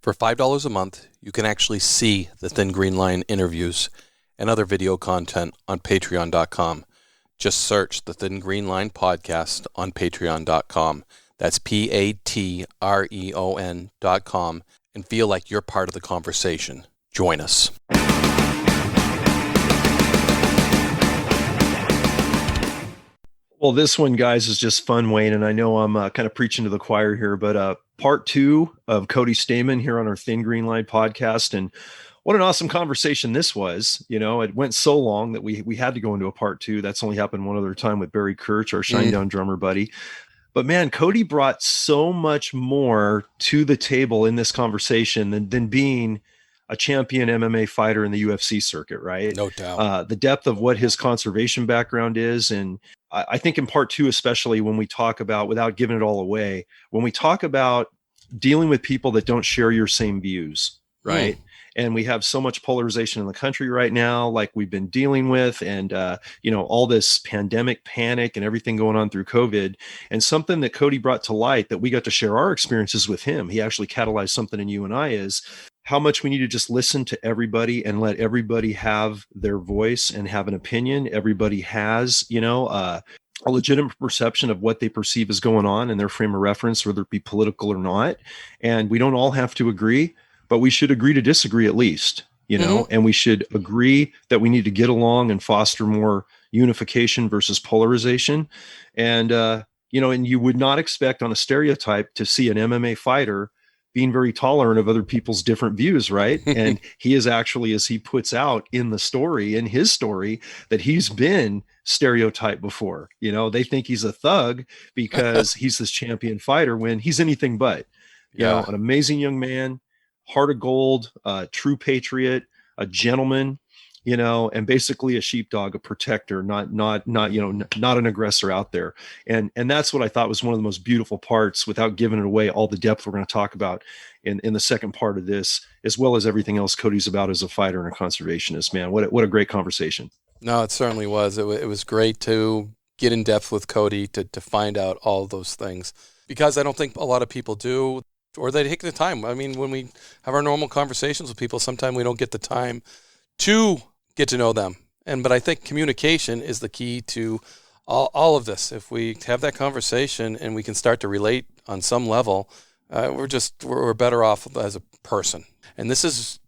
For $5 a month, you can actually see the Thin Green Line interviews and other video content on patreon.com. Just search the Thin Green Line podcast on patreon.com. That's patreon.com, and feel like you're part of the conversation. Join us. Well, this one, guys, is just fun, Wayne, and I know I'm kind of preaching to the choir here, but part 2 of Cody Stamann here on our Thin Green Line podcast, and what an awesome conversation this was. You know, it went so long that we had to go into a part 2. That's only happened one other time with Barry Kirch, our Shinedown drummer buddy. But man, Cody brought so much more to the table in this conversation than being a champion MMA fighter in the UFC circuit, right? No doubt. The depth of what his conservation background is. And I think in part 2, especially when we talk about, without giving it all away, when we talk about dealing with people that don't share your same views, right? And we have so much polarization in the country right now, like we've been dealing with, and, all this pandemic panic and everything going on through COVID. And something that Cody brought to light that we got to share our experiences with him, he actually catalyzed something in you and I, is how much we need to just listen to everybody and let everybody have their voice and have an opinion. Everybody has, a legitimate perception of what they perceive is going on in their frame of reference, whether it be political or not. And we don't all have to agree, but we should agree to disagree at least, and we should agree that we need to get along and foster more unification versus polarization. And, and you would not expect on a stereotype to see an MMA fighter being very tolerant of other people's different views, right? And he is actually, as he puts out in the story, in his story, that he's been stereotyped before. They think he's a thug because he's this champion fighter when he's anything but. An amazing young man, heart of gold, true patriot, a gentleman, and basically a sheepdog, a protector, not an aggressor out there. And that's what I thought was one of the most beautiful parts, without giving it away, all the depth we're going to talk about in the second part of this, as well as everything else Cody's about as a fighter and a conservationist, man. What a great conversation. No, it certainly was. It was great to get in depth with Cody to find out all those things, because I don't think a lot of people do, or they take the time. I mean, when we have our normal conversations with people, sometimes we don't get the time to get to know them. But I think communication is the key to all of this. If we have that conversation and we can start to relate on some level, we're better off as a person. And this is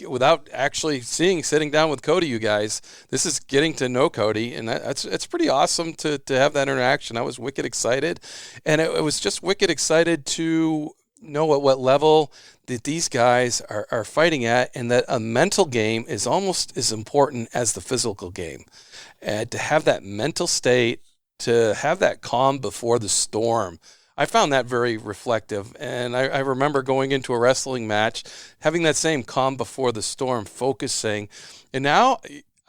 without actually sitting down with Cody, you guys. This is getting to know Cody, and it's pretty awesome to have that interaction. I was wicked excited, and it was just wicked excited to know at what level that these guys are fighting at, and that a mental game is almost as important as the physical game. And to have that mental state, to have that calm before the storm, I found that very reflective. And I remember going into a wrestling match, having that same calm before the storm, focusing. And now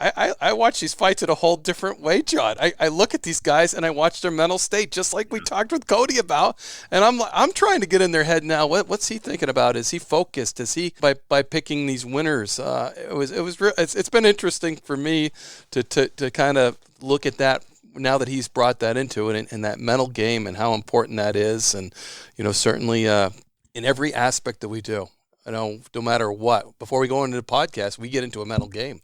I watch these fights in a whole different way, John. I look at these guys and I watch their mental state, just like we talked with Cody about. And I'm trying to get in their head now. What's he thinking about? Is he focused? Is he by picking these winners? It's been interesting for me to kind of look at that now that he's brought that into it, and that mental game and how important that is. And certainly in every aspect that we do, no matter what. Before we go into the podcast, we get into a mental game.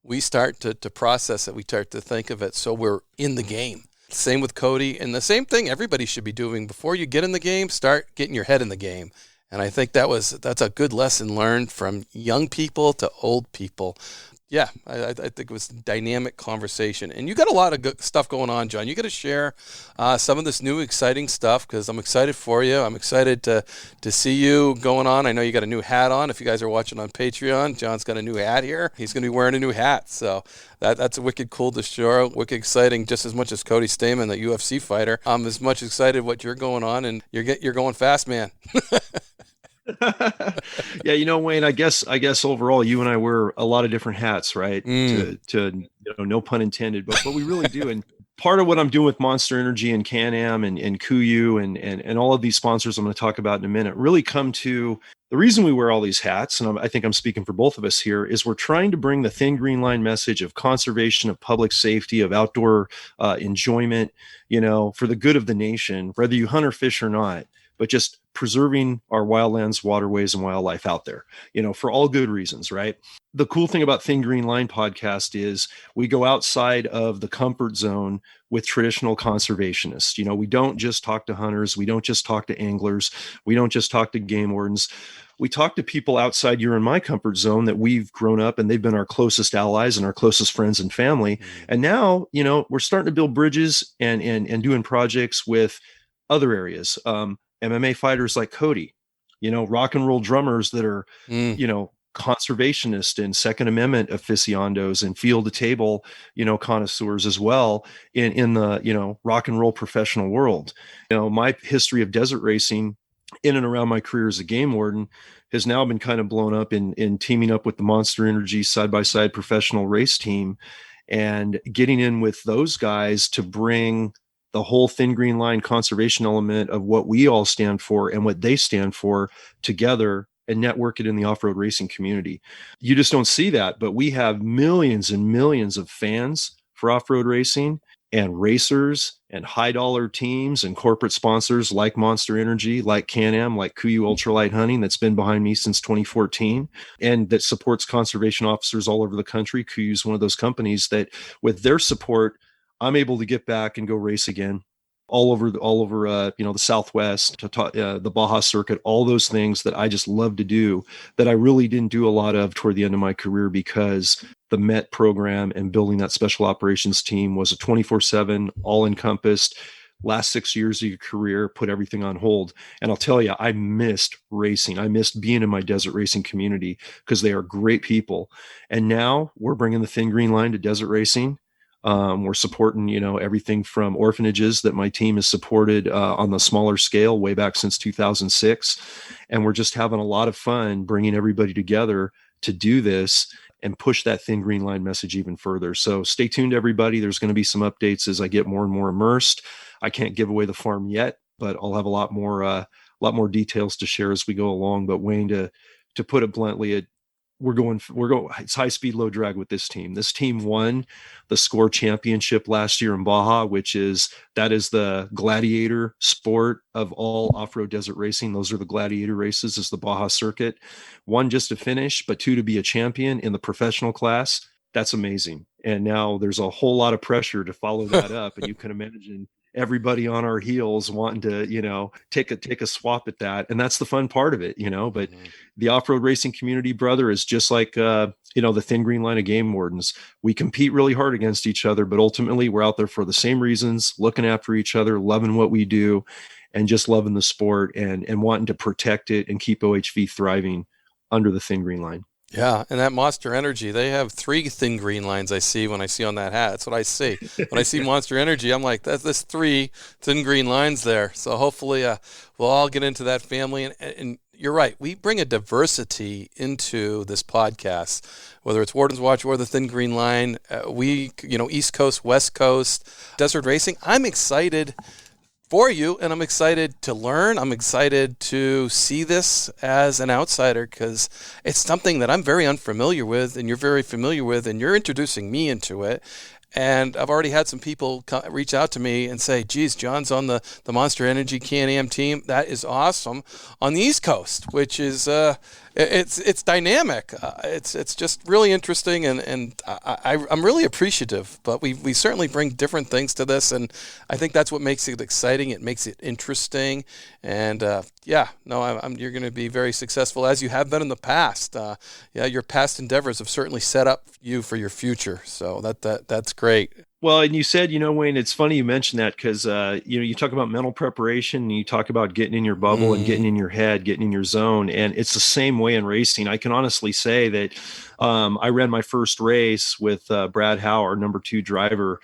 We start to process it. We start to think of it. So we're in the game. Same with Cody. And the same thing everybody should be doing. Before you get in the game, start getting your head in the game. And I think that's a good lesson learned from young people to old people. Yeah, I think it was a dynamic conversation. And you got a lot of good stuff going on, John. You got to share some of this new exciting stuff, because I'm excited for you. I'm excited to see you going on. I know you got a new hat on. If you guys are watching on Patreon, John's got a new hat here. He's going to be wearing a new hat. So that's wicked cool to share, wicked exciting, just as much as Cody Stamann, the UFC fighter. I'm as much excited what you're going on, and you're going fast, man. Yeah, Wayne, I guess overall you and I wear a lot of different hats, right? To no pun intended, but we really do. And part of what I'm doing with Monster Energy and Can-Am and Kuyu and all of these sponsors I'm going to talk about in a minute really come to the reason we wear all these hats. And I think I'm speaking for both of us here, is we're trying to bring the Thin Green Line message of conservation, of public safety, of outdoor enjoyment, for the good of the nation, whether you hunt or fish or not. but just preserving our wildlands, waterways, and wildlife out there, for all good reasons, right? The cool thing about Thin Green Line podcast is we go outside of the comfort zone with traditional conservationists. We don't just talk to hunters. We don't just talk to anglers. We don't just talk to game wardens. We talk to people outside your and my comfort zone that we've grown up and they've been our closest allies and our closest friends and family. Mm-hmm. And now, we're starting to build bridges and doing projects with other areas. MMA fighters like Cody, rock and roll drummers that are, conservationist and Second Amendment aficionados and field to table, connoisseurs as well in the, rock and roll professional world. My history of desert racing in and around my career as a game warden has now been kind of blown up in teaming up with the Monster Energy side-by-side professional race team and getting in with those guys to bring the whole Thin Green Line conservation element of what we all stand for and what they stand for together and network it in the off-road racing community. You just don't see that, but we have millions and millions of fans for off-road racing and racers and high dollar teams and corporate sponsors like Monster Energy, like Can-Am, like Kuiu Ultralight Hunting that's been behind me since 2014 and that supports conservation officers all over the country. Kuiu is one of those companies that with their support, I'm able to get back and go race again all over the Southwest, the Baja circuit, all those things that I just love to do that I really didn't do a lot of toward the end of my career because the MET program and building that special operations team was a 24/7 all encompassed last 6 years of your career, put everything on hold. And I'll tell you, I missed racing. I missed being in my desert racing community because they are great people. And now we're bringing the Thin Green Line to desert racing. We're supporting, everything from orphanages that my team has supported on the smaller scale way back since 2006. And we're just having a lot of fun bringing everybody together to do this and push that Thin Green Line message even further. So stay tuned, everybody. There's going to be some updates as I get more and more immersed. I can't give away the farm yet, but I'll have a lot more details to share as we go along. But Wayne, to put it bluntly, we're going, it's high speed, low drag with this team. This team won the SCORE championship last year in Baja, that is the gladiator sport of all off-road desert racing. Those are the gladiator races, is the Baja circuit. One, just to finish, but two, to be a champion in the professional class. That's amazing. And now there's a whole lot of pressure to follow that up. And you can imagine everybody on our heels wanting to, take a swap at that. And that's the fun part of it, but the off-road racing community, brother, is just like, the Thin Green Line of game wardens. We compete really hard against each other, but ultimately we're out there for the same reasons, looking after each other, loving what we do, and just loving the sport and wanting to protect it and keep OHV thriving under the Thin Green Line. Yeah, and that Monster Energy, they have 3 Thin Green Lines I see when I see on that hat. That's what I see. When I see Monster Energy, I'm like, there's 3 Thin Green Lines there. So hopefully we'll all get into that family. And you're right, we bring a diversity into this podcast, whether it's Warden's Watch or the Thin Green Line. East Coast, West Coast, desert racing. I'm excited for you, and I'm excited to learn. I'm excited to see this as an outsider because it's something that I'm very unfamiliar with and you're very familiar with, and you're introducing me into it. And I've already had some people reach out to me and say, geez, John's on the Monster Energy Can-Am team. That is awesome. On the East Coast, which is it's dynamic. It's just really interesting, and I'm really appreciative. But we certainly bring different things to this, and I think that's what makes it exciting. It makes it interesting, and you're going to be very successful as you have been in the past. Your past endeavors have certainly set up you for your future. So that's great. Well, and you said, Wayne, it's funny you mentioned that because, you talk about mental preparation and you talk about getting in your bubble and getting in your head, getting in your zone. And it's the same way in racing. I can honestly say that I ran my first race with Brad Howe, our number 2 driver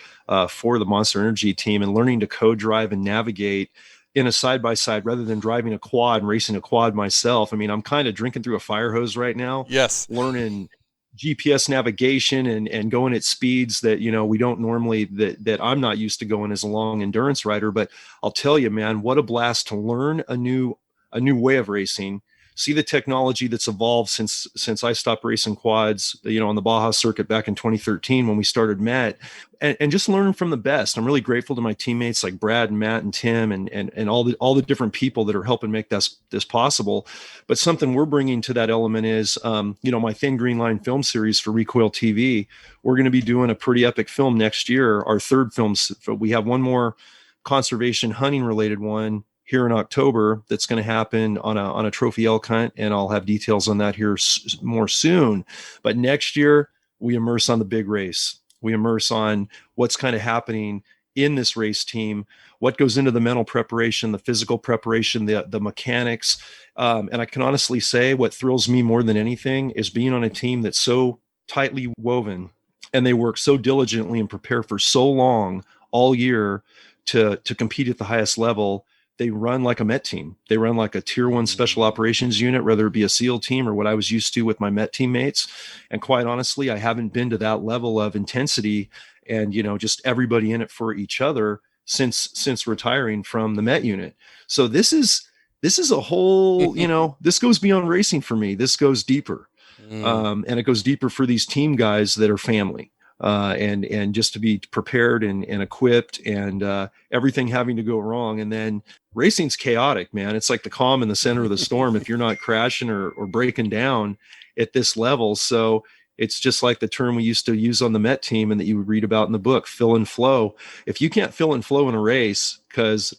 for the Monster Energy team, and learning to co-drive and navigate in a side-by-side rather than driving a quad and racing a quad myself. I mean, I'm kind of drinking through a fire hose right now. Yes. Learning GPS navigation and going at speeds that, we don't normally, that I'm not used to going as a long endurance rider. But I'll tell you, man, what a blast to learn a new way of racing, see the technology that's evolved since I stopped racing quads, on the Baja circuit back in 2013 when we started Met, and just learn from the best. I'm really grateful to my teammates like Brad and Matt and Tim and all the different people that are helping make this possible. But something we're bringing to that element is, my Thin Green Line film series for Recoil TV. We're going to be doing a pretty epic film next year. Our third film. We have one more conservation hunting related one here in October that's going to happen on a trophy elk hunt, and I'll have details on that here more soon. But next year we immerse on the big race. We immerse on what's kind of happening in this race team, what goes into the mental preparation, the physical preparation, the mechanics. And I can honestly say what thrills me more than anything is being on a team that's so tightly woven, and they work so diligently and prepare for so long all year to compete at the highest level. They run like a Met team. They run like a tier 1 special operations unit, whether it be a SEAL team or what I was used to with my Met teammates. And quite honestly, I haven't been to that level of intensity and, just everybody in it for each other since retiring from the Met unit. So this is a whole, this goes beyond racing for me. This goes deeper. And it goes deeper for these team guys that are family. And just to be prepared and equipped and everything having to go wrong. And then racing's chaotic, man. It's like the calm in the center of the storm if you're not crashing or breaking down at this level. So it's just like the term we used to use on the Met team and that you would read about in the book, fill and flow. If you can't fill and flow in a race because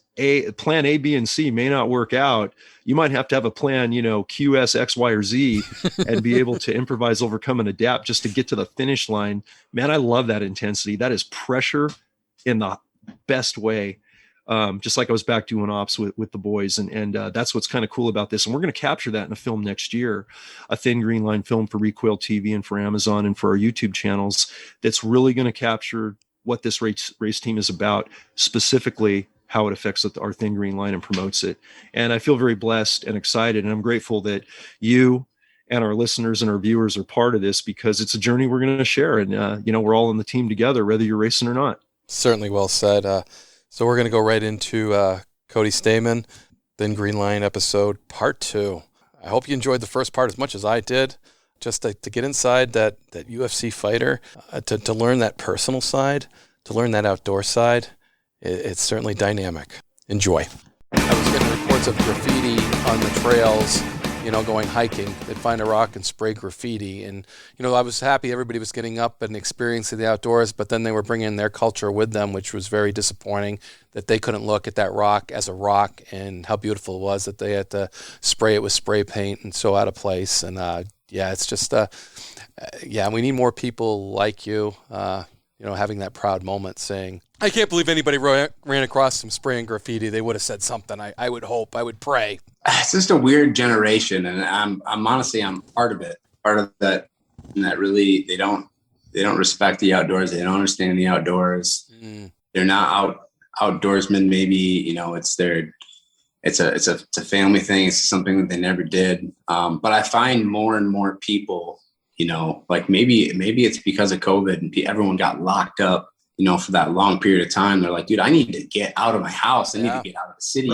plan A, B, and C may not work out, you might have to have a plan, Q, S, X, Y, or Z, and be able to improvise, overcome, and adapt just to get to the finish line. Man, I love that intensity. That is pressure in the best way. Just like I was back doing ops with the boys. And that's what's kind of cool about this. And we're going to capture that in a film next year, a Thin Green Line film for Recoil TV and for Amazon and for our YouTube channels. That's really going to capture what this race team is about, specifically how it affects our Thin Green Line and promotes it. And I feel very blessed and excited. And I'm grateful that you and our listeners and our viewers are part of this, because it's a journey we're going to share. And, we're all in the team together, whether you're racing or not. Certainly well said. So we're going to go right into Cody Stamann, Thin Green Line episode part 2. I hope you enjoyed the first part as much as I did. Just to get inside that UFC fighter, to learn that personal side, to learn that outdoor side, it's certainly dynamic. Enjoy. I was getting reports of graffiti on the trails, going hiking. They'd find a rock and spray graffiti. And, I was happy everybody was getting up and experiencing the outdoors, but then they were bringing their culture with them, which was very disappointing, that they couldn't look at that rock as a rock and how beautiful it was, that they had to spray it with spray paint and so out of place. And, it's just, we need more people like you, having that proud moment saying, I can't believe anybody ran across some spray and graffiti. They would have said something. I would hope, I would pray. It's just a weird generation. And I'm honestly part of it, part of that. And that really, they don't respect the outdoors. They don't understand the outdoors. They're not outdoorsmen. Maybe, it's a family thing. It's something that they never did. But I find more and more people, like maybe it's because of COVID and everyone got locked up, for that long period of time. They're like, dude, I need to get out of my house. I need to get out of the city.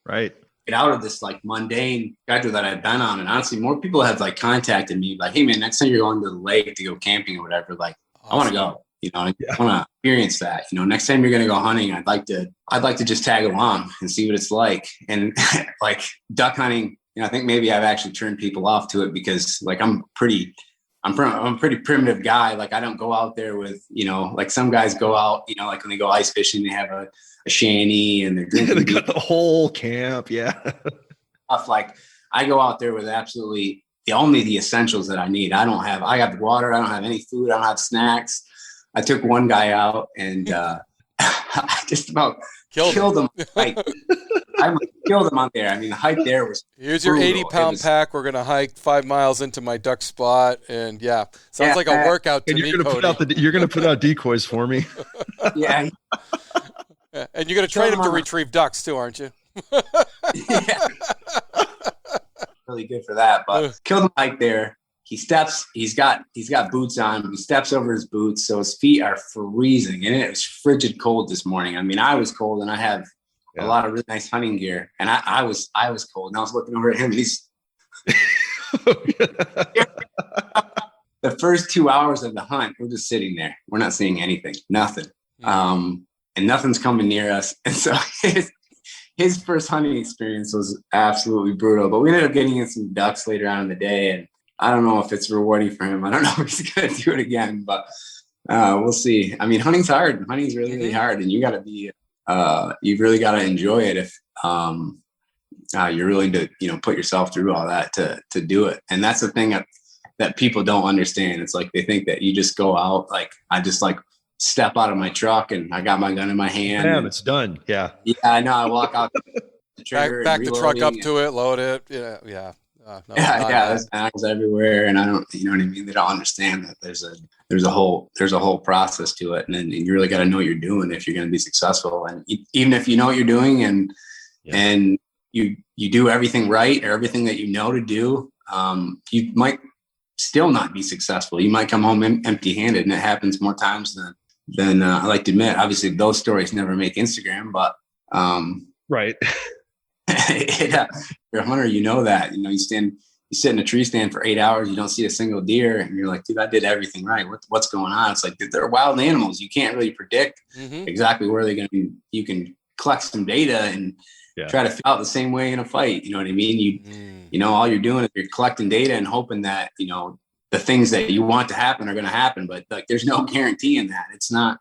Right. Get out of this like mundane schedule that I've been on. And honestly, more people have like contacted me like, hey man, next time you're going to the lake to go camping or whatever, like awesome. I want to go, I want to experience that. Next time you're going to go hunting, I'd like to just tag along and see what it's like. And like duck hunting, I think maybe I've actually turned people off to it because like I'm a pretty primitive guy. Like I don't go out there with, like some guys go out, like when they go ice fishing, they have a shanty and they're drinking. They got the whole camp. Yeah. Like I go out there with absolutely only the essentials that I need. I got water. I don't have any food. I don't have snacks. I took one guy out and I just about killed him. Like, I killed him out there. I mean, the hike there was Here's your 80-pound pack. We're going to hike 5 miles into my duck spot. And sounds like a workout to me, Cody. You're going to put out decoys for me. Yeah. And you're going to train him to retrieve ducks too, aren't you? Yeah. Really good for that. But killed him hike there. He's got boots on. He steps over his boots. So his feet are freezing. And it was frigid cold this morning. I mean, I was cold and I have a lot of really nice hunting gear. And I was cold. And I was looking over at him. He's The first 2 hours of the hunt, we're just sitting there. We're not seeing anything, nothing. And nothing's coming near us. And so his first hunting experience was absolutely brutal. But we ended up getting in some ducks later on in the day. And I don't know if it's rewarding for him. I don't know if he's going to do it again, but we'll see. I mean, hunting's hard. Hunting's really, really hard. And you got to be, you've really got to enjoy it if you're willing to, put yourself through all that to do it. And that's the thing that people don't understand. It's like they think that you just go out, like I just like step out of my truck and I got my gun in my hand. Yeah, it's done. Yeah. Yeah, I know. I walk out the trigger, back the truck up to it, load it. Yeah. Yeah. There's knives everywhere, and I don't, you know what I mean. They don't understand that there's a whole process to it, and then you really got to know what you're doing if you're going to be successful. And even if you know what you're doing, and you do everything right or everything that you know to do, you might still not be successful. You might come home empty-handed, and it happens more times than I like to admit. Obviously, those stories never make Instagram, but right. You're a hunter, you know that. You sit in a tree stand for 8 hours, you don't see a single deer, and you're like, dude, I did everything right. What's going on? It's like, they're wild animals. You can't really predict exactly where they're going to be. You can collect some data and try to figure out the same way in a fight. You know what I mean? You know, all you're doing is you're collecting data and hoping that, the things that you want to happen are going to happen, but like, there's no guarantee in that. It's not,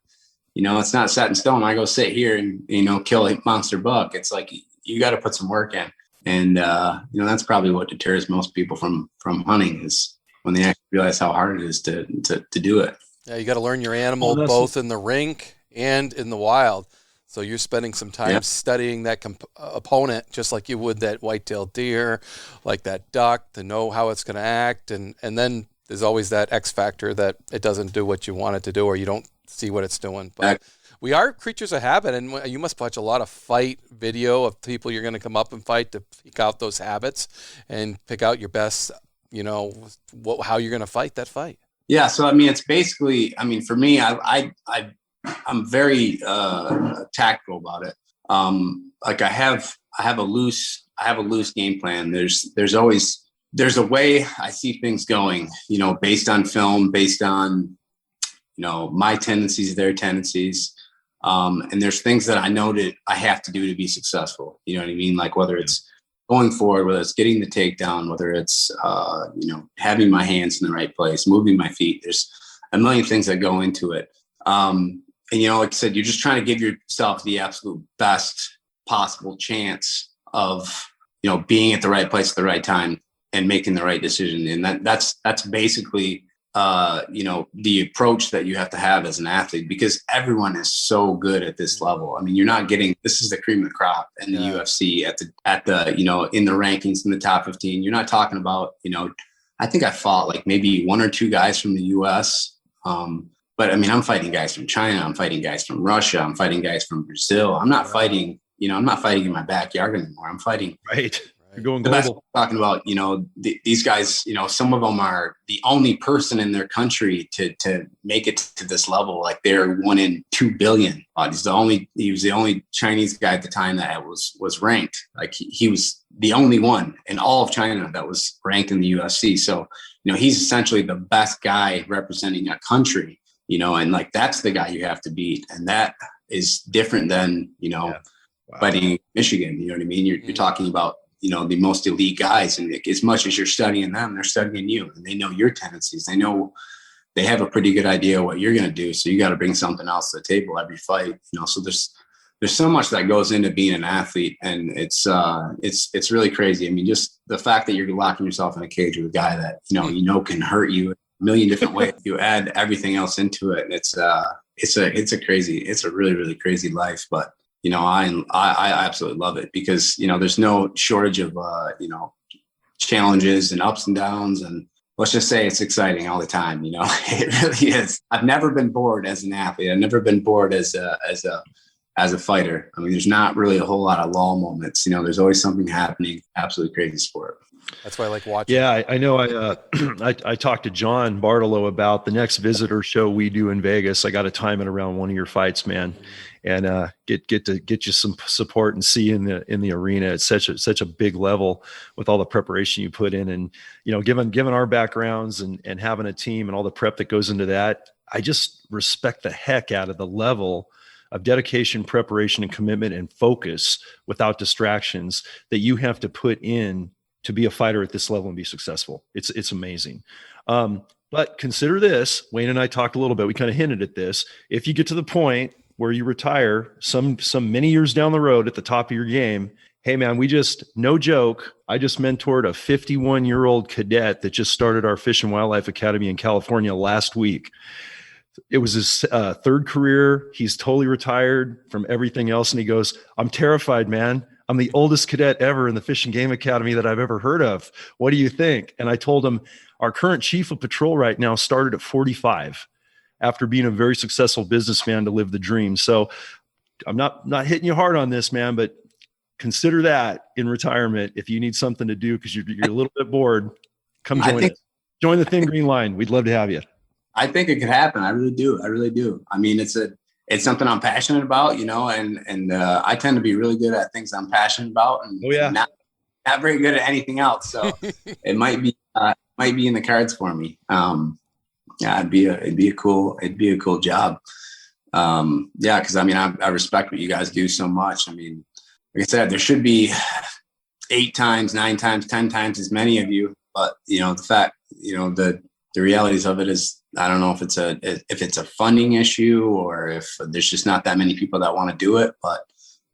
it's not set in stone. I go sit here and, kill a monster buck. It's like, you got to put some work in. And, that's probably what deters most people from hunting, is when they actually realize how hard it is to do it. Yeah. You got to learn your animal both in the rink and in the wild. So you're spending some time studying that opponent, just like you would that white-tailed deer, like that duck, to know how it's going to act. And then there's always that X factor that it doesn't do what you want it to do, or you don't see what it's doing. But we are creatures of habit, and you must watch a lot of fight video of people you're going to come up and fight to pick out those habits and pick out your best, how you're going to fight that fight. Yeah. So, I mean, it's basically, for me, I'm very tactical about it. Like I have a loose game plan. There's a way I see things going, based on film, based on, my tendencies, their tendencies. And there's things that I know that I have to do to be successful. You know what I mean? Like whether it's going forward, whether it's getting the takedown, whether it's, having my hands in the right place, moving my feet. There's a million things that go into it. And, like I said, you're just trying to give yourself the absolute best possible chance of, being at the right place at the right time and making the right decision. And that's basically, the approach that you have to have as an athlete, because everyone is so good at this level. I mean, you're not getting, this is the cream of the crop in the UFC at the, in the rankings in the top 15. You're not talking about, I think I fought like maybe one or two guys from the US. But I mean, I'm fighting guys from China. I'm fighting guys from Russia. I'm fighting guys from Brazil. I'm not fighting, I'm not fighting in my backyard anymore. I'm fighting. Right. You're going global. Talking about, these guys, some of them are the only person in their country to make it to this level. Like they're 1 in 2 billion. He was the only Chinese guy at the time that was ranked. Like he was the only one in all of China that was ranked in the UFC. So, he's essentially the best guy representing a country, and like, that's the guy you have to beat. And that is different than, fighting Michigan. You know what I mean? You're talking about, the most elite guys, and as much as you're studying them, they're studying you, and they know your tendencies. They have a pretty good idea what you're going to do. So you got to bring something else to the table every fight, so there's so much that goes into being an athlete, and it's really crazy. I mean, just the fact that you're locking yourself in a cage with a guy that, can hurt you a million different ways. You add everything else into it. And it's a really, really crazy life, but I absolutely love it because, there's no shortage of, challenges and ups and downs. And let's just say it's exciting all the time. It really is. I've never been bored as an athlete. I've never been bored as a fighter. I mean, there's not really a whole lot of lull moments. There's always something happening. Absolutely crazy sport. That's why I like watching. Yeah, I know. I talked to John Bartolo about the next visitor show we do in Vegas. I got to time it around one of your fights, man, and get you some support and see you in the arena. It's such a big level with all the preparation you put in, and given our backgrounds and having a team and all the prep that goes into that, I just respect the heck out of the level of dedication, preparation, and commitment and focus without distractions that you have to put in to be a fighter at this level and be successful. It's amazing. But consider this, Wayne and I talked a little bit, we kind of hinted at this. If you get to the point where you retire some many years down the road at the top of your game, hey man, no joke, I just mentored a 51-year-old cadet that just started our Fish and Wildlife Academy in California last week. It was his third career. He's totally retired from everything else. And he goes, I'm terrified, man. I'm the oldest cadet ever in the Fish and Game Academy that I've ever heard of. What do you think? And I told him, our current chief of patrol right now started at 45 after being a very successful businessman to live the dream. So I'm not hitting you hard on this, man, but consider that in retirement. If you need something to do because you're a little bit bored, come join us. Join the Thin Green Line. We'd love to have you. I think it could happen. I really do. I mean, it's something I'm passionate about, and I tend to be really good at things I'm passionate about, and not very good at anything else. So it might be in the cards for me. It'd be a cool job. Because I mean, I respect what you guys do so much. I mean, like I said, there should be 8 times, 9 times, 10 times as many of you, but the fact, the realities of it is, I don't know if it's a funding issue or if there's just not that many people that want to do it. But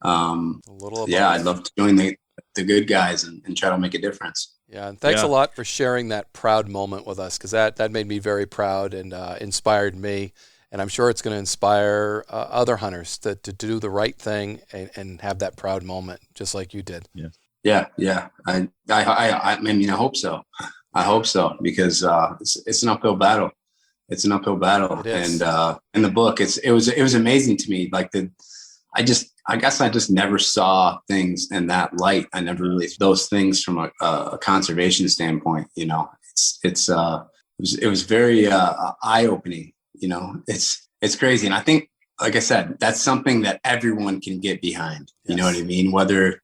I'd love to join the good guys and try to make a difference. Yeah, and thanks a lot for sharing that proud moment with us, because that made me very proud and inspired me. And I'm sure it's going to inspire other hunters to do the right thing and have that proud moment, just like you did. Yeah. I mean, I hope so. Because it's an uphill battle. It's an uphill battle. And in the book, it was amazing to me. Like I guess I just never saw things in that light. I never really those things from a conservation standpoint. It was very eye opening. It's crazy, and I think, like I said, that's something that everyone can get behind. You know what I mean? Whether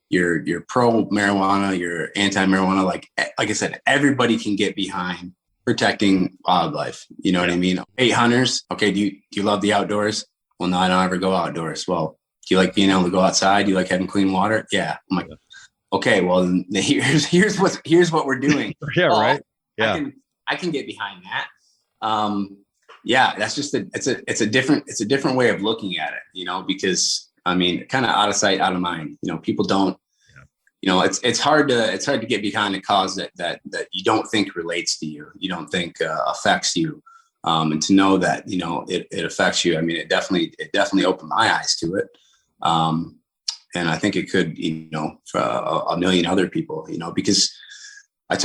you're pro marijuana, you're anti marijuana, like I said, everybody can get behind protecting wildlife. You know what I mean? Hey, hunters, okay, do you love the outdoors? Well, no, I don't ever go outdoors. Well, do you like being able to go outside? Do you like having clean water? Yeah. I'm like, okay, well, here's what we're doing. Right. Yeah. I can get behind that. That's just it's a different way of looking at it, because I mean, kind of out of sight, out of mind. People don't. It's hard to get behind a cause that you don't think relates to you, you don't think affects you, and to know that it affects you. I mean, it definitely opened my eyes to it, and I think it could, for a million other people, because I have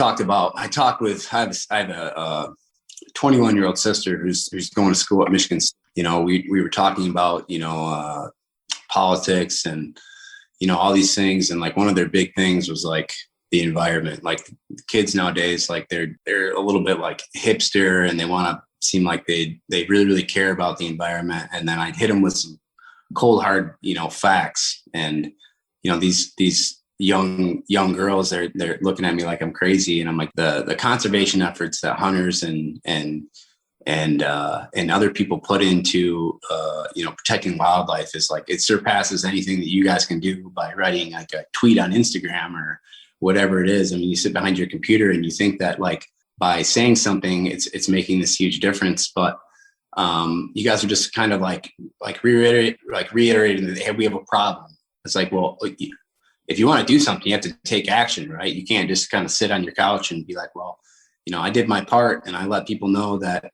a 21-year-old sister who's going to school at Michigan. We were talking about politics and all these things, and like one of their big things was like the environment. Like the kids nowadays, like they're a little bit like hipster, and they want to seem like they really, really care about the environment. And then I'd hit them with some cold hard facts, and these young girls, they're looking at me like I'm crazy. And I'm like, the conservation efforts that hunters and other people put into protecting wildlife is like, it surpasses anything that you guys can do by writing like a tweet on Instagram or whatever it is. I mean, you sit behind your computer and you think that like by saying something, it's making this huge difference, but you guys are just kind of like reiterating that, hey, we have a problem. It's like, well, if you want to do something, you have to take action, right? You can't just kind of sit on your couch and be like, well, I did my part and I let people know that,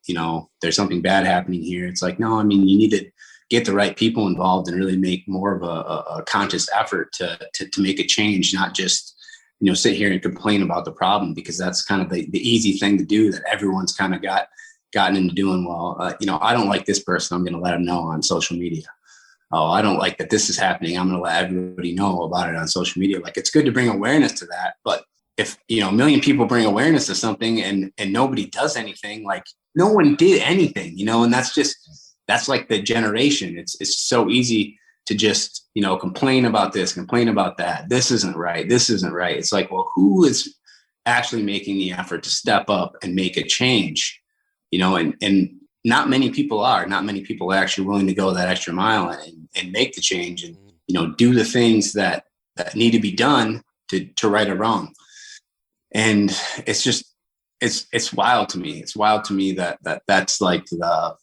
there's something bad happening here. It's like, no, I mean, you need to get the right people involved and really make more of a conscious effort to make a change, not just, sit here and complain about the problem, because that's kind of the easy thing to do that everyone's kind of gotten into doing. Well, I don't like this person, I'm going to let them know on social media. Oh, I don't like that this is happening, I'm going to let everybody know about it on social media. Like, it's good to bring awareness to that, but if, a million people bring awareness to something and nobody does anything, like no one did anything, and that's like the generation. It's so easy to just, complain about this, complain about that. This isn't right. This isn't right. It's like, well, who is actually making the effort to step up and make a change, and not many people are. Not many people are actually willing to go that extra mile and make the change and, do the things that need to be done to right a wrong. And it's just, it's wild to me. It's wild to me that's like the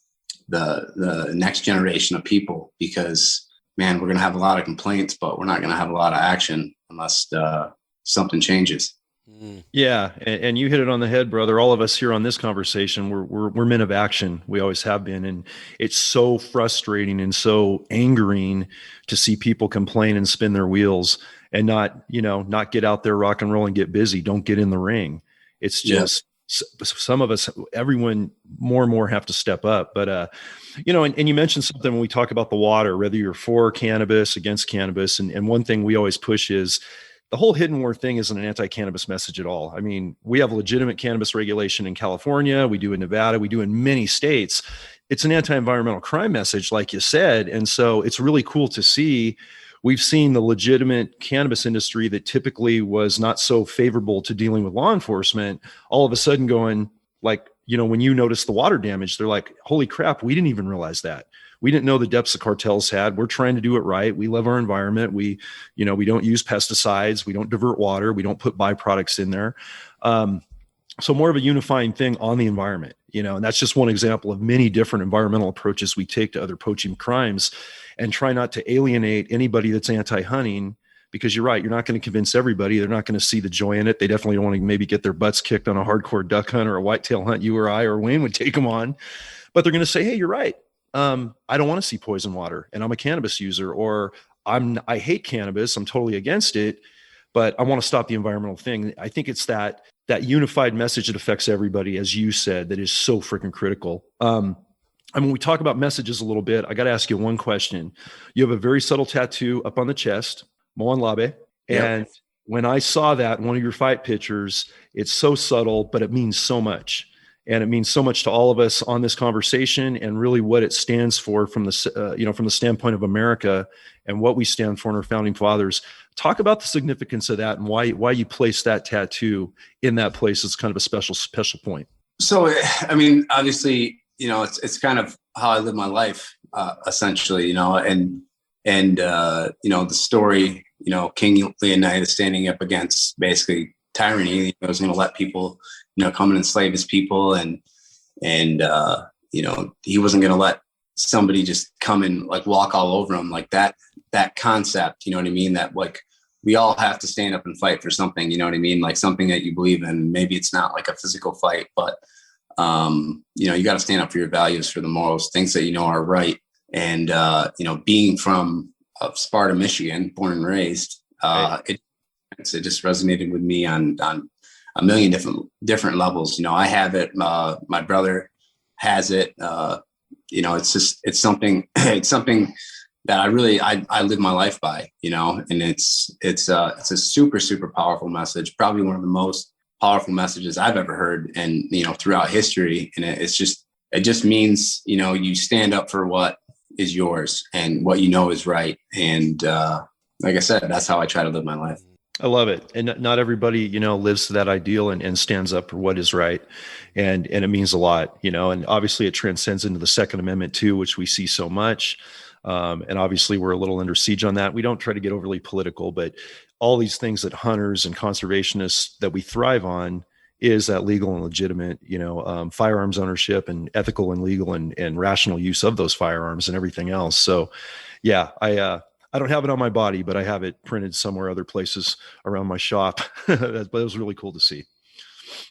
next generation of people, because man, we're going to have a lot of complaints, but we're not going to have a lot of action unless something changes. Yeah. And you hit it on the head, brother. All of us here on this conversation, we're men of action. We always have been. And it's so frustrating and so angering to see people complain and spin their wheels and not get out there, rock and roll and get busy. Don't get in the ring. It's just some of us, everyone more and more have to step up. But, and you mentioned something when we talk about the water, whether you're for cannabis, against cannabis. And one thing we always push is the whole hidden war thing isn't an anti-cannabis message at all. I mean, we have legitimate cannabis regulation in California. We do in Nevada. We do in many states. It's an anti-environmental crime message, like you said. And so it's really cool to see. We've seen the legitimate cannabis industry that typically was not so favorable to dealing with law enforcement, all of a sudden going like, when you notice the water damage, they're like, holy crap, we didn't even realize that. We didn't know the depths the cartels had. We're trying to do it right. We love our environment. We don't use pesticides. We don't divert water. We don't put byproducts in there. So more of a unifying thing on the environment, and that's just one example of many different environmental approaches we take to other poaching crimes, and try not to alienate anybody that's anti-hunting, because you're right. You're not going to convince everybody. They're not going to see the joy in it. They definitely don't want to maybe get their butts kicked on a hardcore duck hunt or a whitetail hunt you or I or Wayne would take them on, but they're going to say, hey, you're right. I don't want to see poison water, and I'm a cannabis user, or I hate cannabis. I'm totally against it, but I want to stop the environmental thing. I think it's that unified message that affects everybody, as you said, that is so freaking critical. We talk about messages a little bit. I got to ask you one question. You have a very subtle tattoo up on the chest, Moan Labe. And when I saw that in one of your fight pictures, it's so subtle, but it means so much. And it means so much to all of us on this conversation, and really what it stands for from the, from the standpoint of America and what we stand for in our founding fathers. Talk about the significance of that and why you place that tattoo in that place. It's kind of a special point. So, I mean, obviously, it's kind of how I live my life, essentially, and the story, King Leonidas standing up against basically tyranny. He was going to let people, come and enslave his people. And he wasn't going to let somebody just come and like walk all over him, like that concept, you know what I mean? That like, we all have to stand up and fight for something, you know what I mean? Like something that you believe in. Maybe it's not like a physical fight, but, you got to stand up for your values, for the morals, things that are right. And, being from Sparta, Michigan, born and raised, it just resonated with me on a million different levels. I have it. My brother has it. It's something that I live my life by, and it's a super, super powerful message. Probably one of the most powerful messages I've ever heard, and, throughout history. And it just means, you stand up for what is yours and what is right. And, like I said, that's how I try to live my life. I love it. And not everybody, lives to that ideal and stands up for what is right. And it means a lot, and obviously it transcends into the Second Amendment too, which we see so much. And obviously we're a little under siege on that. We don't try to get overly political, but all these things that hunters and conservationists that we thrive on is that legal and legitimate, firearms ownership and ethical and legal and rational use of those firearms and everything else. So yeah, I don't have it on my body, but I have it printed somewhere other places around my shop. But it was really cool to see.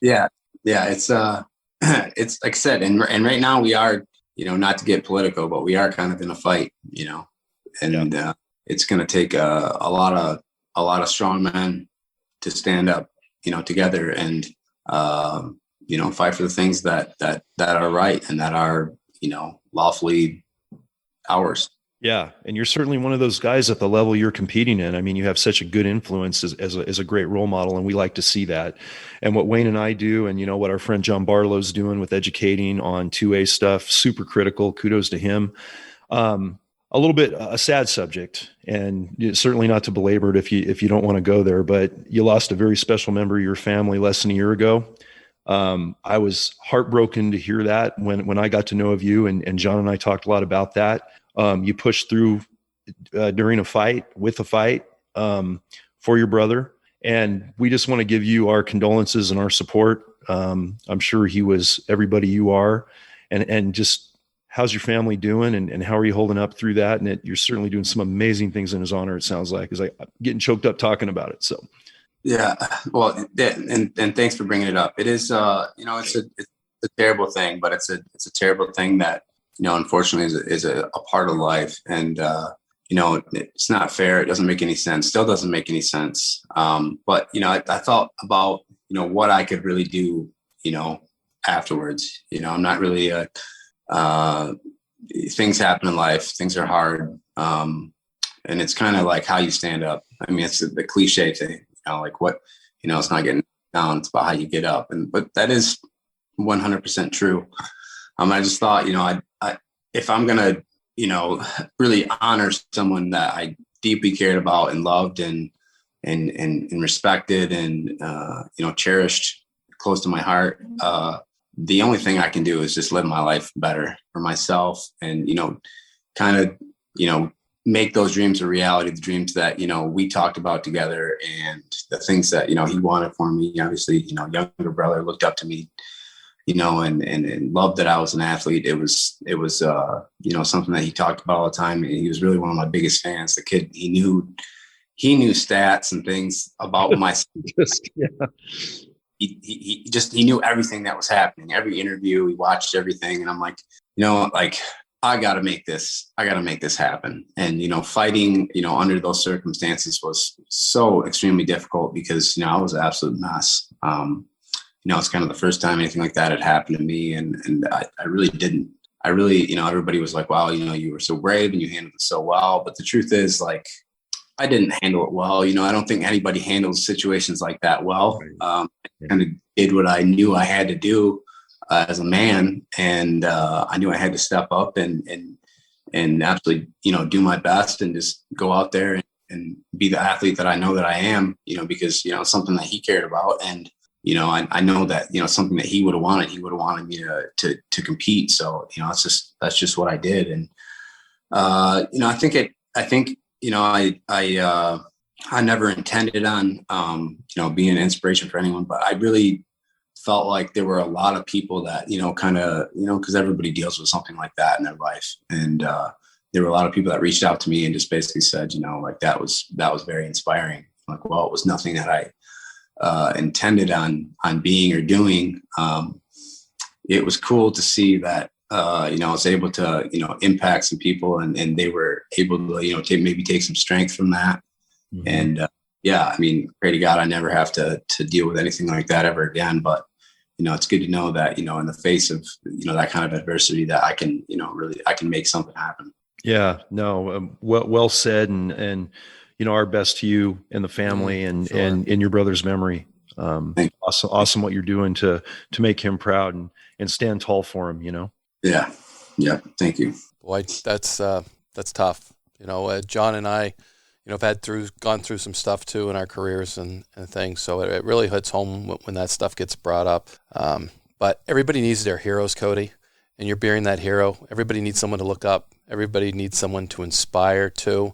Yeah. It's it's like I said, and right now we are, not to get political, but we are kind of in a fight, and it's going to take a lot of strong men to stand up, together and, fight for the things that are right and that are, lawfully ours. Yeah, and you're certainly one of those guys at the level you're competing in. I mean, you have such a good influence as a great role model, and we like to see that. And what Wayne and I do, and what our friend John Barlow's doing with educating on 2A stuff, super critical. Kudos to him. A little bit a sad subject, and certainly not to belabor it if you don't want to go there. But you lost a very special member of your family less than a year ago. I was heartbroken to hear that when I got to know of you, and John and I talked a lot about that. You pushed through during a fight, with a fight, for your brother. And we just want to give you our condolences and our support. I'm sure he was everybody you are. And just how's your family doing, and how are you holding up through that? And you're certainly doing some amazing things in his honor, it sounds like, because I'm getting choked up talking about it. So. Yeah. Well, and thanks for bringing it up. It is, it's a terrible thing, but it's a terrible thing that, unfortunately is a part of life. And, it's not fair. It doesn't make any sense. Still doesn't make any sense. But, I thought about, what I could really do, afterwards. I'm not really things happen in life. Things are hard. And it's kind of like how you stand up. I mean, it's the cliche thing, like what, it's not getting down. It's about how you get up. But that is 100% true. I just thought, if I'm going to, really honor someone that I deeply cared about and loved and respected and, cherished close to my heart, the only thing I can do is just live my life better for myself and, kind of, make those dreams a reality, the dreams that, we talked about together and the things that, he wanted for me. Obviously, younger brother looked up to me, and loved that I was an athlete. It was something that he talked about all the time. And he was really one of my biggest fans. The kid, he knew stats and things about myself. Yeah. He knew everything that was happening, every interview, he watched everything. And I'm like, I got to make this happen. And, fighting, under those circumstances was so extremely difficult because, I was an absolute mess. It's kind of the first time anything like that had happened to me. And I really didn't. I really, everybody was like, wow, you were so brave and you handled it so well. But the truth is, like, I didn't handle it well. I don't think anybody handles situations like that well. I kind of did what I knew I had to do as a man. And I knew I had to step up and absolutely, do my best and just go out there and be the athlete that I know that I am, because, it's something that he cared about. And, I know that, something that he would have wanted me to compete. So, that's just what I did. And, I think, I never intended on, being an inspiration for anyone, but I really felt like there were a lot of people that, because everybody deals with something like that in their life. And, there were a lot of people that reached out to me and just basically said, like that was very inspiring. Like, well, it was nothing that I, intended on being or doing. It was cool to see that, I was able to, impact some people and they were able to, maybe take some strength from that. Mm-hmm. And, pray to God, I never have to deal with anything like that ever again. But, it's good to know that, in the face of, that kind of adversity that I can, I can make something happen. Yeah, no, well said. And, our best to you and the family and in your brother's memory. Awesome what you're doing to make him proud and stand tall for him, Yeah. Yeah. Thank you. Boy, that's tough. John and I, have gone through some stuff too in our careers and things. So it really hits home when that stuff gets brought up. But everybody needs their heroes, Cody, and you're being that hero. Everybody needs someone to look up. Everybody needs someone to inspire too.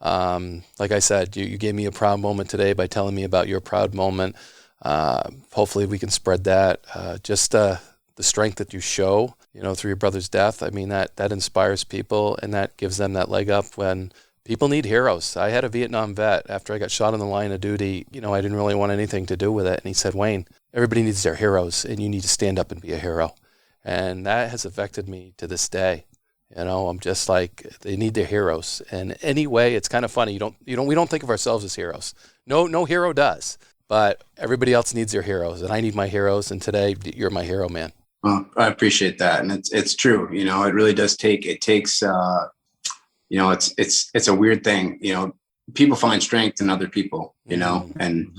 Like I said, you gave me a proud moment today by telling me about your proud moment. Hopefully we can spread that. Just the strength that you show, through your brother's death. I mean, that inspires people and that gives them that leg up when people need heroes. I had a Vietnam vet after I got shot on the line of duty. I didn't really want anything to do with it. And he said, Wayne, everybody needs their heroes and you need to stand up and be a hero. And that has affected me to this day. I'm just like, they need their heroes. And anyway, it's kind of funny. We don't think of ourselves as heroes. No hero does, but everybody else needs their heroes and I need my heroes. And today you're my hero, man. Well, I appreciate that. And it's true. It really does takes, you know, it's a weird thing, you know, people find strength in other people, you know, and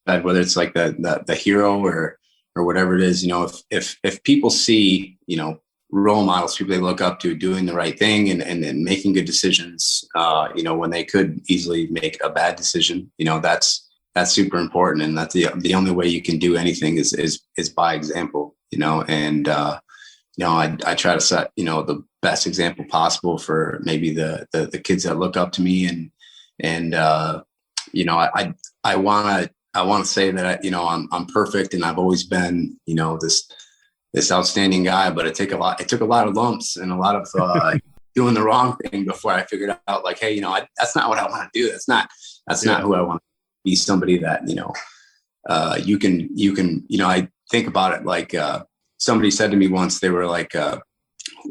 whether it's like the hero or whatever it is, you know, if people see, you know, role models, people they look up to doing the right thing and making good decisions, you know, when they could easily make a bad decision, you know, that's super important. And that's the only way you can do anything is by example, you know, and, you know, I try to set, you know, the best example possible for maybe the kids that look up to me. And you know, I want to say that, you know, I'm perfect and I've always been, you know, this outstanding guy, but it took a lot of lumps and a lot of doing the wrong thing before I figured out like, hey, you know, that's not what I want to do. That's not who I want to be. Somebody that, you know, you can, you know, I think about it like, somebody said to me once, they were like,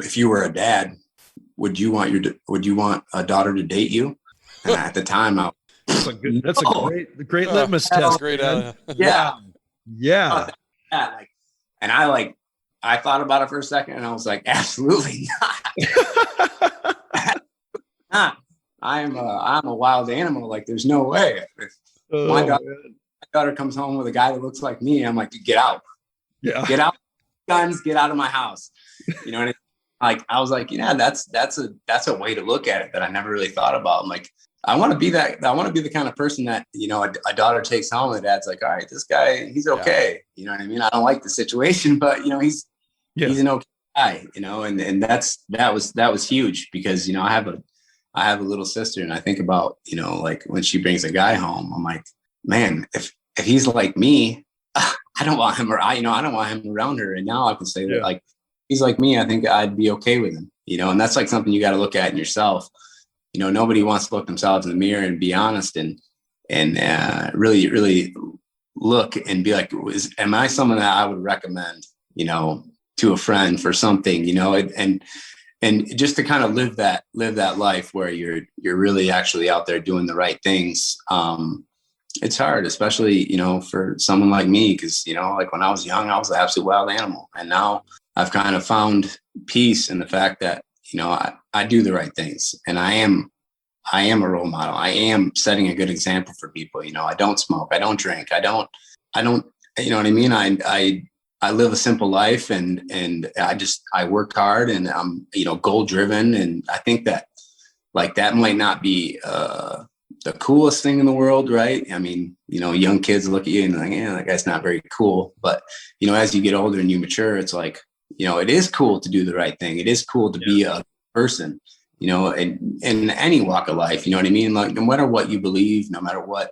if you were a dad, would you want a daughter to date you? And at the time, that's a great litmus test. Great, yeah. Wow. Yeah. Like, and I thought about it for a second and I was like, absolutely not. Not. I'm a wild animal. Like there's no way. If my daughter comes home with a guy that looks like me, I'm like, get out. Yeah. Get out. Guns, get out of my house. You know what I mean? Like I was like, yeah, that's a way to look at it that I never really thought about. I'm like, I want to be the kind of person that, you know, a daughter takes home and dad's like, all right, this guy, he's okay. Yeah. You know what I mean? I don't like the situation, but you know, he's an okay guy, you know, and that was huge because, you know, I have a little sister and I think about, you know, like when she brings a guy home, I'm like, man, if he's like me, I don't want him I don't want him around her. And now I can say that like, he's like me, I think I'd be okay with him, you know, and that's like something you got to look at in yourself. You know, nobody wants to look themselves in the mirror and be honest and really, really look and be like, am I someone that I would recommend, you know, to a friend for something, you know, and just to kind of live that life where you're really actually out there doing the right things. It's hard, especially, you know, for someone like me, because, you know, like when I was young, I was an absolute wild animal. And now I've kind of found peace in the fact that, you know, I do the right things and I am a role model. I am setting a good example for people. You know, I don't smoke, I don't drink. I don't, you know what I mean? I live a simple life and I work hard and I'm, you know, goal driven. And I think that like, that might not be, the coolest thing in the world, right? I mean, you know, young kids look at you and they're like, yeah, that guy's not very cool. But, you know, as you get older and you mature, it's like, you know, it is cool to do the right thing. It is cool to be a person, you know, in any walk of life, you know what I mean? Like, no matter what you believe, no matter what,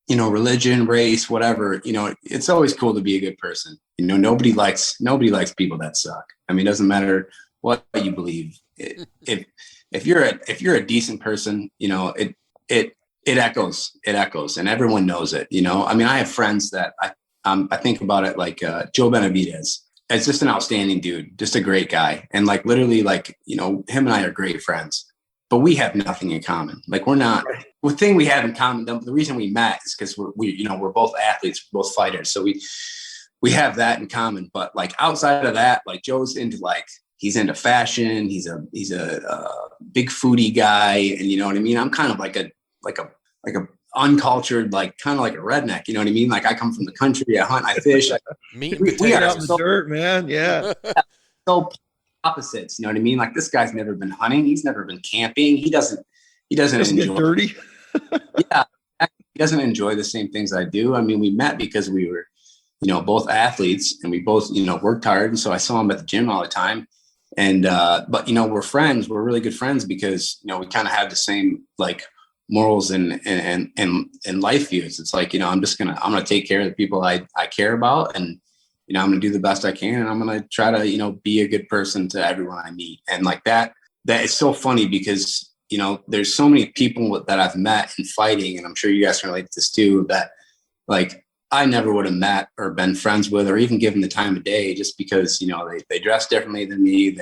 you know, religion, race, whatever, you know, it's always cool to be a good person. You know, nobody likes people that suck. I mean, it doesn't matter what you believe. If you're a decent person, you know, it echoes and everyone knows it. You know, I mean, I have friends that I think about it like Joe Benavidez. It's just an outstanding dude, just a great guy. And like, literally like, you know, him and I are great friends, but we have nothing in common. Like the thing we have in common, the reason we met is because we're both athletes, we're both fighters. So we have that in common, but like outside of that, like Joe's into he's into fashion. He's a big foodie guy. And you know what I mean? I'm kind of like a uncultured, like kind of like a redneck. You know what I mean? Like I come from the country. I hunt, I fish. We are out in the dirt, man. Yeah. So opposites. You know what I mean? Like this guy's never been hunting. He's never been camping. He doesn't enjoy get dirty. Yeah. He doesn't enjoy the same things I do. I mean, we met because we were, you know, both athletes and we both, you know, worked hard. And so I saw him at the gym all the time. And, but, you know, we're friends. We're really good friends because, you know, we kind of have the same like morals and life views. It's like, you know, I'm going to take care of the people I care about. And, you know, I'm going to do the best I can. And I'm going to try to, you know, be a good person to everyone I meet. And like that is so funny because, you know, there's so many people that I've met in fighting. And I'm sure you guys can relate to this too, that like, I never would have met or been friends with or even given the time of day just because, you know, they dress differently than me.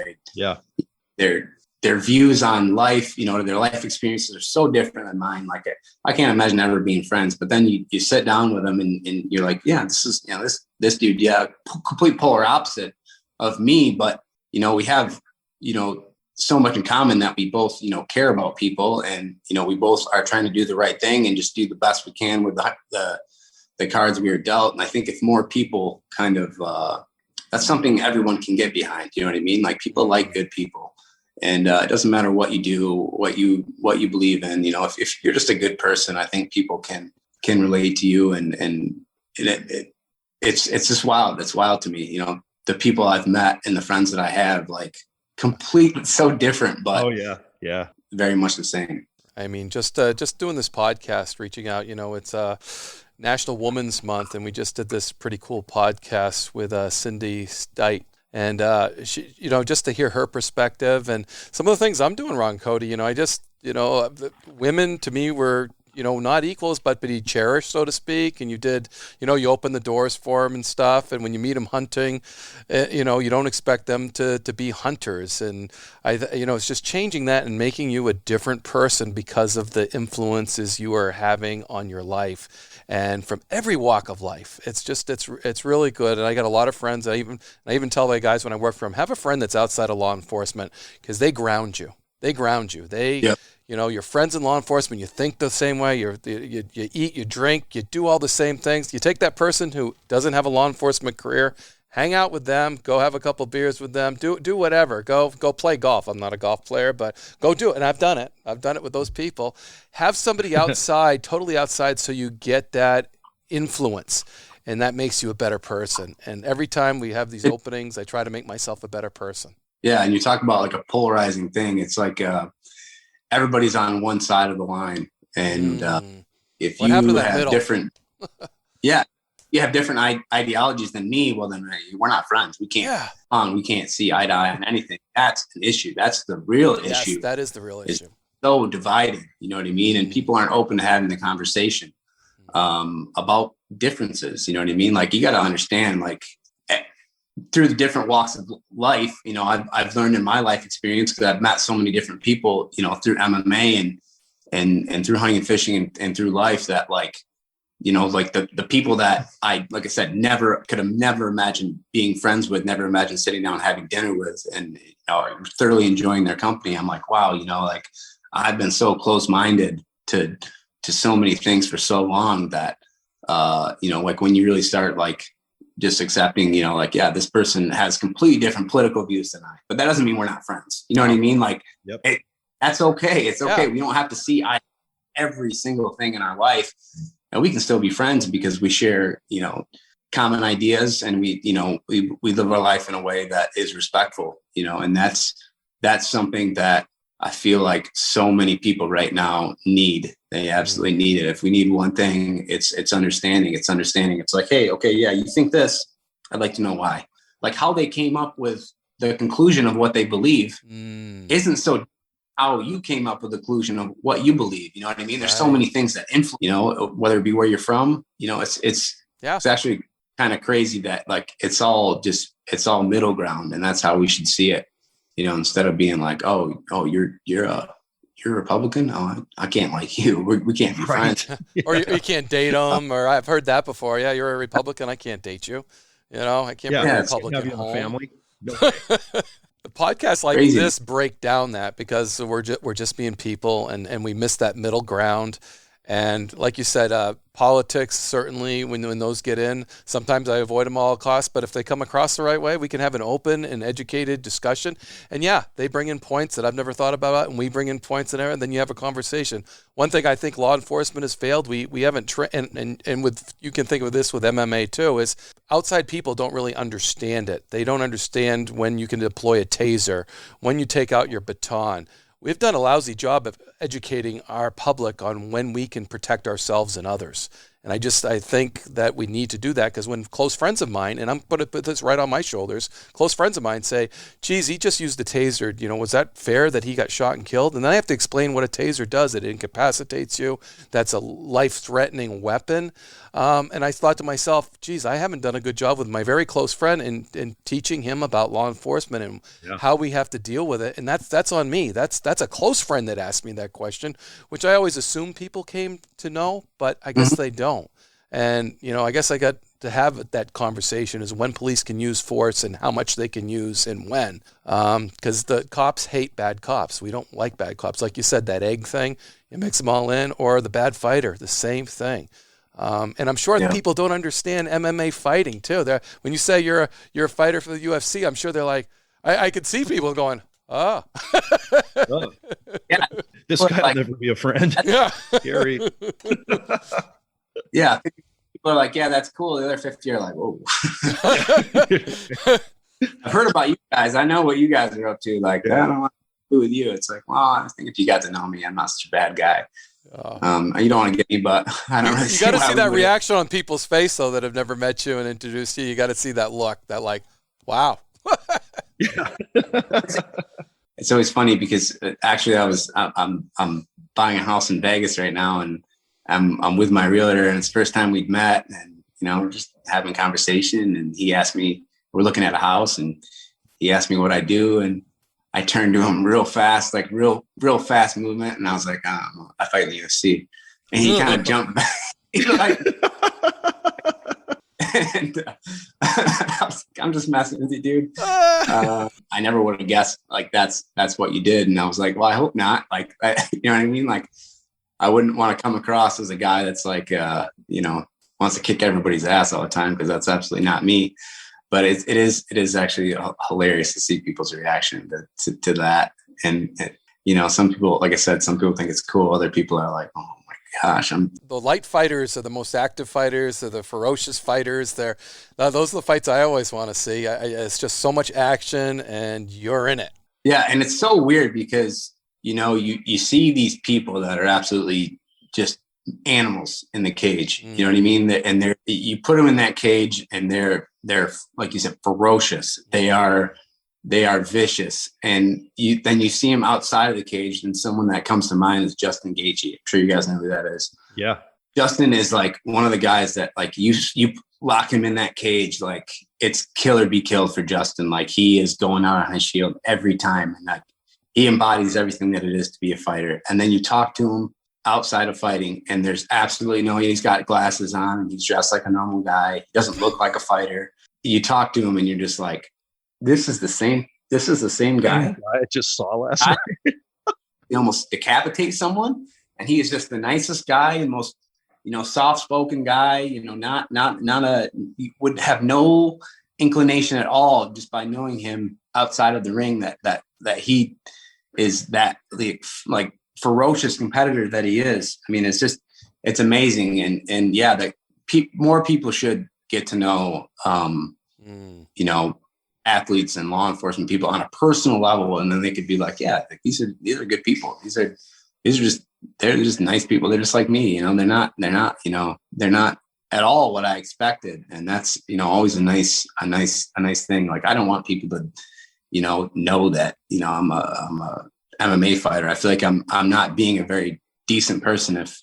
Their views on life, you know, their life experiences are so different than mine. Like I can't imagine ever being friends, but then you sit down with them and you're like, yeah, this is, you know, this dude, yeah, complete polar opposite of me. But, you know, we have, you know, so much in common that we both, care about people, and, we both are trying to do the right thing and just do the best we can with the cards we are dealt. And I think if more people kind of, that's something everyone can get behind. You know what I mean? Like, people like good people, and it doesn't matter what you do, what you believe in. If you're just a good person, I think people can relate to you, and it's just wild. It's wild to me. The people I've met and the friends that I have, like, completely so different, but very much the same. I mean, just doing this podcast, reaching out, it's National Women's Month, and we just did this pretty cool podcast with Cindy Stite. And, she, just to hear her perspective and some of the things I'm doing wrong, Cody, women to me were, not equals, but be cherished, so to speak. And you did, you opened the doors for them and stuff. And when you meet them hunting, you don't expect them to be hunters. And it's just changing that and making you a different person because of the influences you are having on your life, and from every walk of life. It's really good. And I got a lot of friends. I even tell my guys when I work for them, have a friend that's outside of law enforcement, because they ground you. Yep. Your friends in law enforcement, you think the same way, you eat, you drink, you do all the same things. You take that person who doesn't have a law enforcement career, hang out with them, go have a couple beers with them, do whatever, go play golf. I'm not a golf player, but go do it. And I've done it with those people. Have somebody outside, totally outside, so you get that influence, and that makes you a better person. And every time we have these openings, I try to make myself a better person. Yeah, and you talk about like a polarizing thing. It's like everybody's on one side of the line, and if you have different, you have different ideologies than me, well, then we're not friends. We can't we can't see eye to eye on anything. That's an issue. That's the real issue. That is the real issue. It's so divided, you know what I mean? And people aren't open to having the conversation about differences. You know what I mean? Like, you got to understand, like, through the different walks of life, I've learned in my life experience, because I've met so many different people, through MMA and through hunting and fishing and through life, that, like, like the people that like I said, could have never imagined being friends with, never imagined sitting down and having dinner with, and thoroughly enjoying their company. I'm like, wow, like, I've been so close-minded to so many things for so long that, like, when you really start, like, just accepting, this person has completely different political views than I, but that doesn't mean we're not friends. You know what I mean? Like, that's okay. It's okay. Yeah. We don't have to see every single thing in our life, and we can still be friends because we share, common ideas, and we live our life in a way that is respectful, and that's something that I feel like so many people right now need. They absolutely need it. If we need one thing, it's understanding. It's understanding. It's like, hey, okay, yeah, you think this. I'd like to know why. Like, how they came up with the conclusion of what they believe isn't so how you came up with the conclusion of what you believe. You know what I mean? There's so many things that influence, whether it be where you're from, it's actually kind of crazy that, like, it's all middle ground, and that's how we should see it. Instead of being like, oh, you're a Republican. Oh, I can't like you. We can't be friends. Or you can't date them. Or I've heard that before. Yeah, you're a Republican. I can't date you. I can't bring a Republican home. Family. No way. The podcasts like this break down that, because we're just being people, and we miss that middle ground. And like you said, politics, certainly when those get in, sometimes I avoid them all costs, but if they come across the right way, we can have an open and educated discussion. And they bring in points that I've never thought about, and we bring in points in there, and then you have a conversation. One thing I think law enforcement has failed, we haven't, and with, you can think of this with MMA too, is outside people don't really understand it. They don't understand when you can deploy a taser, when you take out your baton. We've done a lousy job of educating our public on when we can protect ourselves and others. And I think that we need to do that, because when close friends of mine, and I'm going to put this right on my shoulders, close friends of mine say, geez, he just used a taser. Was that fair that he got shot and killed? And then I have to explain what a taser does. It incapacitates you. That's a life-threatening weapon. And I thought to myself, geez, I haven't done a good job with my very close friend in teaching him about law enforcement and how we have to deal with it. And that's on me. That's a close friend that asked me that question, which I always assume people came to know, but I guess they don't. And, I guess I got to have that conversation is when police can use force and how much they can use and when. Because the cops hate bad cops. We don't like bad cops. Like you said, that egg thing, you mix them all in, or the bad fighter, the same thing. And I'm sure people don't understand MMA fighting too. When you say you're a fighter for the UFC, I'm sure they're like, I could see people going, oh. Yeah. This guy will never be a friend. Yeah. Gary. Yeah. People are like, yeah, that's cool. The other 50 are like, whoa. I've heard about you guys. I know what you guys are up to. Like, I don't want to do with you. It's like, well, I think if you got to know me, I'm not such a bad guy. You don't want to get me, but I don't really. You got to see that reaction on people's face, though, that have never met you and introduced you. You got to see that look, that like, wow. Yeah. It's always funny because actually I'm buying a house in Vegas right now, and I'm with my realtor, and it's the first time we'd met, and we're just having conversation, and he asked me, we're looking at a house, and he asked me what I do, and I turned to him real fast, like real fast movement, and I was like, I fight in the UFC, and he kind of jumped back. He's like, and I'm just messing with you, dude. I never would have guessed like that's what you did, and I was like, well, I hope not. Like, you know what I mean? Like, I wouldn't want to come across as a guy that's like, wants to kick everybody's ass all the time, because that's absolutely not me. But it is actually hilarious to see people's reaction to that, and some people, like I said, some people think it's cool. Other people are like, oh my gosh, the light fighters are the most active fighters. They're the ferocious fighters. Those are the fights I always want to see. It's just so much action, and you're in it. Yeah, and it's so weird because you see these people that are absolutely just animals in the cage. You know what I mean? And you put them in that cage, and they're like you said, ferocious. They are vicious. And then you see them outside of the cage, and someone that comes to mind is Justin Gaethje. I'm sure you guys know who that is. Yeah. Justin is like one of the guys that, like, you lock him in that cage, like it's kill or be killed for Justin. Like, he is going out on his shield every time, and he embodies everything that it is to be a fighter. And then you talk to him outside of fighting, and there's absolutely he's got glasses on, and he's dressed like a normal guy. He doesn't look like a fighter. You talk to him, and you're just like, this is the same guy I just saw last night. He almost decapitates someone, and he is just the nicest guy and most, soft-spoken guy. He would have no inclination at all, just by knowing him outside of the ring, that he is that like ferocious competitor that he is. I mean, it's amazing, and yeah, that more people should get to know, athletes and law enforcement people on a personal level, and then they could be like, yeah, these are good people. They're just nice people. They're just like me. They're not at all what I expected, and that's always a nice thing. Like, I don't want people to know that I'm a MMA fighter. I feel like I'm not being a very decent person if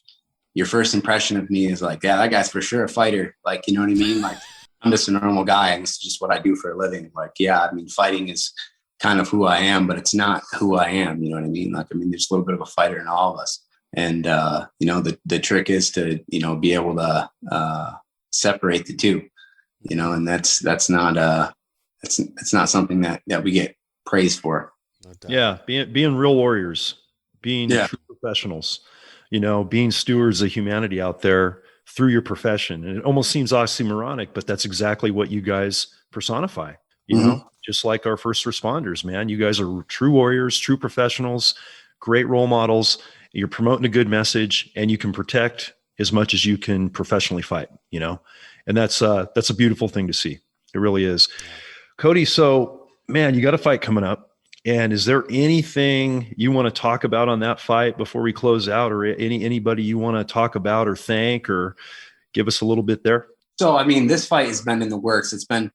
your first impression of me is like, yeah, that guy's for sure a fighter. Like, you know what I mean? Like, I'm just a normal guy, and this is just what I do for a living. Like, yeah, I mean, fighting is kind of who I am, but it's not who I am. You know what I mean? Like, I mean, there's a little bit of a fighter in all of us. And, the trick is to, be able to separate the two, and that's not, it's not something that we get praised for. Yeah. Being real warriors, being true professionals, being stewards of humanity out there through your profession. And it almost seems oxymoronic, but that's exactly what you guys personify, just like our first responders, man. You guys are true warriors, true professionals, great role models. You're promoting a good message, and you can protect as much as you can professionally fight, and that's a beautiful thing to see. It really is. Cody, so man, you got a fight coming up. And is there anything you want to talk about on that fight before we close out, or anybody you want to talk about or thank, or give us a little bit there? So, I mean, this fight has been in the works. It's been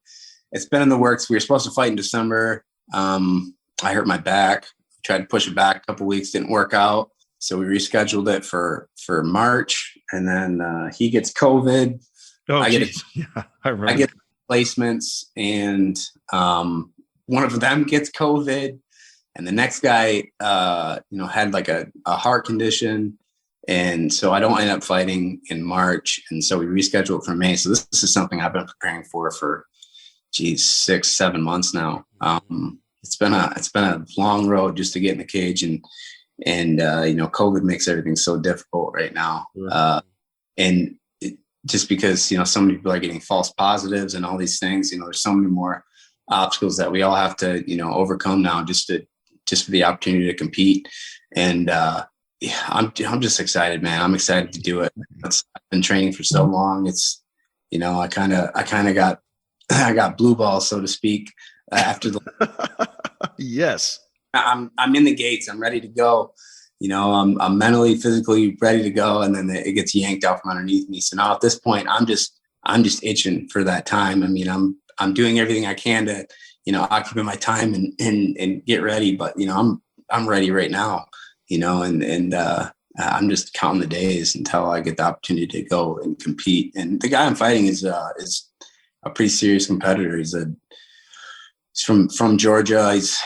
in the works. We were supposed to fight in December. I hurt my back, tried to push it back a couple of weeks, didn't work out. So we rescheduled it for March, and then he gets COVID. Oh, I remember. I get placements, and one of them gets COVID, and the next guy, had like a heart condition, And so I don't end up fighting in March. And so we rescheduled for May. So this is something I've been preparing for 6-7 months now. It's been a long road just to get in the cage, and COVID makes everything so difficult right now. And just because, so many people are getting false positives and all these things, there's so many more obstacles that we all have to, overcome now just for the opportunity to compete. And, I'm just excited, man. I'm excited to do it. I've been training for so long. It's, I kind of got blue balls, so to speak, after the. Yes. I'm in the gates. I'm ready to go. I'm mentally, physically ready to go. And then it gets yanked out from underneath me. So now at this point, I'm just itching for that time. I mean, I'm doing everything I can to, occupy my time and get ready. But, I'm ready right now, and I'm just counting the days until I get the opportunity to go and compete. And the guy I'm fighting is a pretty serious competitor. He's from Georgia. He's,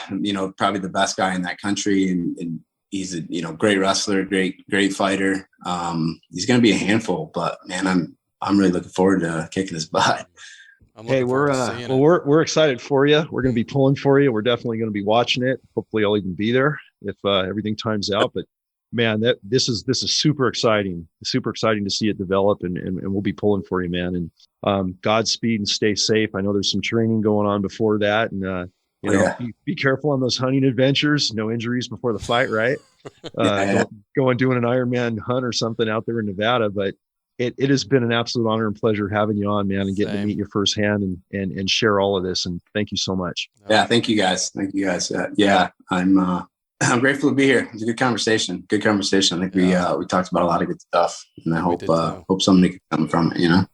probably the best guy in that country. And he's a, great wrestler, great fighter. He's going to be a handful, but man, I'm really looking forward to kicking his butt. Hey, we're excited for you. We're going to be pulling for you. We're definitely going to be watching it. Hopefully I'll even be there if everything times out, but man, this is super exciting to see it develop, and we'll be pulling for you, man. And Godspeed and stay safe. I know there's some training going on before that, and be careful on those hunting adventures. No injuries before the fight, right? Go and doing an Ironman hunt or something out there in Nevada. But it has been an absolute honor and pleasure having you on, man, and getting to meet you firsthand and share all of this. And thank you so much. Yeah, thank you guys. I'm grateful to be here. It was a good conversation. I think we talked about a lot of good stuff, and I hope somebody can come from it,